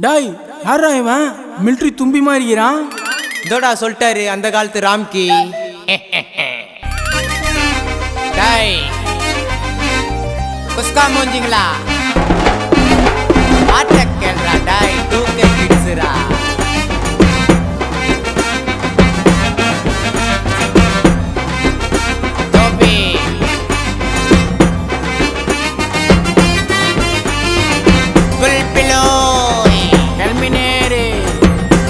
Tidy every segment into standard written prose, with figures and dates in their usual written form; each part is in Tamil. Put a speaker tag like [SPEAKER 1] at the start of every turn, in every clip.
[SPEAKER 1] டாய் யாரா இவன் மிலிட்ரி தும்பி மாறிக்கிறான்.
[SPEAKER 2] இதோடா சொல்லிட்டாரு அந்த காலத்து ராம்கி. டாய் குஸ்கா மூஞ்சிங்களா பாட்ட கேள்றா டாய் தூக்க கிட்ஸுரா. டோபி குல் பிலோய் கல்மினேரே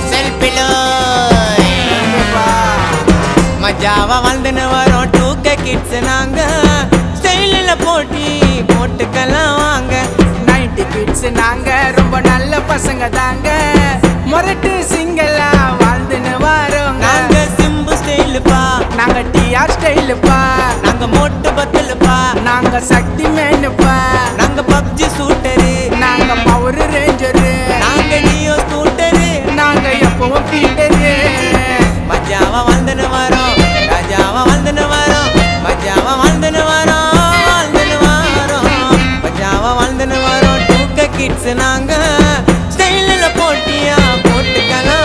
[SPEAKER 2] செல் பிலோய் மஜாவா வாழ்ந்துன்னு வரோம் டூக்க கிட்ஸ் நாங்க. ஸ்டைலில் போட்டி போட்டுக்கலாம் வாங்க.
[SPEAKER 1] 90 கிட்ஸ் நாங்க ரொம்ப நல்ல பசங்க தாங்க. மொரட்டு சிங்கலா வாழ்ந்துன்னு வரோங்க.
[SPEAKER 2] நாங்க சிம்பு ஸ்டைலுப்பா,
[SPEAKER 1] நாங்க டிஆர் ஸ்டைலுப்பா,
[SPEAKER 2] நாங்க மோட்டு பத்தலுப்பா,
[SPEAKER 1] நாங்க சக்தி மேனுப்பா,
[SPEAKER 2] நாங்க பப்ஜி சூட்டரு,
[SPEAKER 1] நாங்க பவர் ரேஞ்சரு,
[SPEAKER 2] நாங்க டியோ ஸ்கூட்டரு,
[SPEAKER 1] நாங்க எப்பவும் பீட்டரு.
[SPEAKER 2] மஜாவா வாழ்ந்துன்னு வரோம், ராஜாவா வாழ்ந்துன்னு வரோம், மஜாவா வாழ்ந்துன்னு வரோம், வாழ்ந்துன்னு வரோம், மஜாவா வாழ்ந்துன்னு வரோம். டூக்க கிட்ஸ் நாங்க ஸ்டைலில் போட்டியா போட்டுக்கலாம்.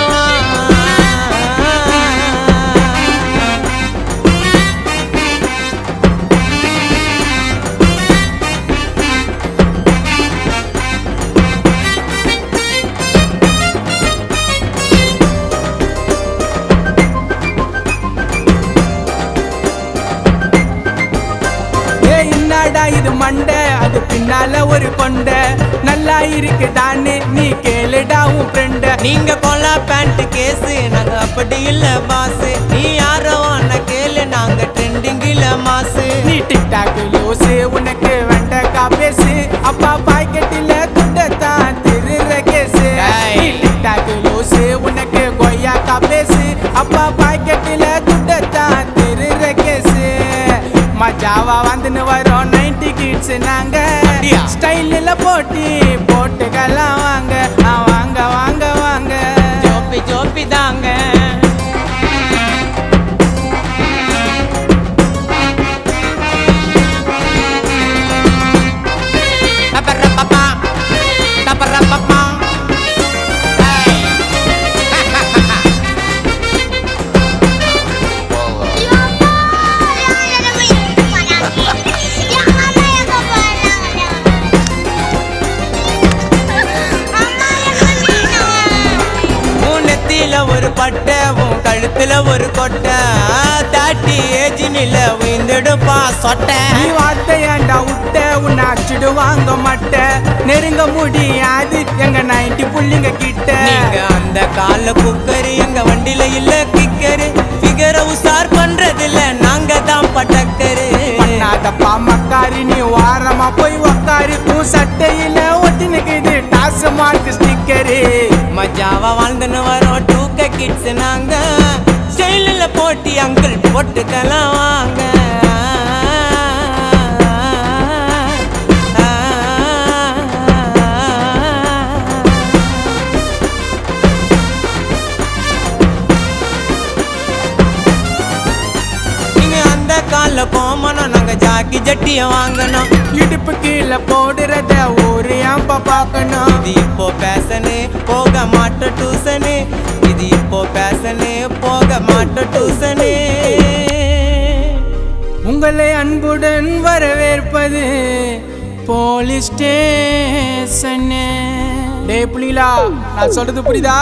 [SPEAKER 1] என்னடா இது மண்டை, அது பின்னால ஒரு கொண்ட. நல்லா இருக்கு தானே நீ கேளுடா உன் ஃப்ரெண்ட.
[SPEAKER 2] நீங்க கொலா பேண்ட் கேஸு, நாங்க அப்படி இல்ல பாசு. நீ யாரோ கேளு, நாங்க ட்ரெண்டிங்கில மாசு.
[SPEAKER 1] நீ டிக்டாக் லூசு, உனக்கு வெண்டக்கா பேசு. அப்பா பாக்கெட்டில துண்டத்தான் திருற கேசு.
[SPEAKER 2] டேய்.
[SPEAKER 1] நீ டிக்டாக் லூசு, உனக்கு கொய்யாக்கா பேசு. அப்பா பாக்கெட்டில துண்டத்தான் திருற கேசு. மஜாவா வந்துன்னு வரோம் 90 கிட்ஸ் நாங்க.
[SPEAKER 2] அப்படியா?
[SPEAKER 1] ஸ்டைலில் போட்டி போட்டுக்கலாம் வாங்க. வாங்க வாங்க வாங்க.
[SPEAKER 2] ஜோப்பி ஜோப்பி தாங்க. டபரப்பப்பா, டபரப்பப்பா. ஏய். உன் நெத்தியில ஒரு பட்டை, உன் கழுத்துல ஒரு கொட்டை. 30 ஏஜ் நில உயிர்ந்துடுப்பா சொட்டை.
[SPEAKER 1] நீ வார்த்தையாண்டா விட்ட, உன்னை அடிச்சிடுவாங்க மட்டை. நெருங்க முடியாது எங்க 90 புள்ளிங்க கிட்ட.
[SPEAKER 2] நீங்க அந்த கால குக்கரு, எங்க வண்டியில இல்ல கிக்கரு. ஃபிகரை உசார் பண்றதில்ல, நாங்க தான் பட்டக்கரு.
[SPEAKER 1] பண்ணாதப்பா மக்காரி, நீ வாரமா போய் உக்காரு. உன் சட்டையில ஒட்டினுக்குது டாஸ் மார்க் ஸ்டிக்கரு.
[SPEAKER 2] மஜாவா வாழ்ந்துன்னு வரோம் டூக்க கிட்ஸ் நாங்க. ஸ்டைலில் போட்டி அங்கிள் போட்டுக்கலாம் வாங்க. நீங்க அந்த கால கோமனம், நாங்க ஜாக்கி ஜட்டிய வாங்கணும்.
[SPEAKER 1] இடுப்பு கீழே போடுறத ஒரு ஏன்பா பார்க்கணும்.
[SPEAKER 2] இது இப்போ பேசனு, போக மாட்டோம் டியூசனு. இது இப்போ பேசனு, போக மாட்டோம் டியூசனு.
[SPEAKER 1] உங்களை அன்புடன் வரவேற்பது போலீஸ் ஸ்டேஷன். டே புலிலா, நான் சொல்றது புரியுதா?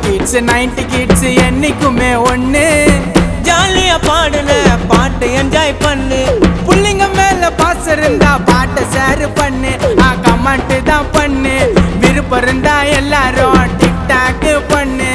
[SPEAKER 1] கிட்ஸ் 90 கிட்ஸ் என்னைக்குமே ஒண்ணு.
[SPEAKER 2] ஜாலியா பாடுன பாட்டு என்ஜாய் பண்ணு.
[SPEAKER 1] புள்ளிங்க மேல பாசம் இருந்தா பாட்டை ஷேர் பண்ணு. கமெண்ட் தான் பண்ணு. விருப்பம் இருந்தா எல்லாரும் டிக்டாக் பண்ணு.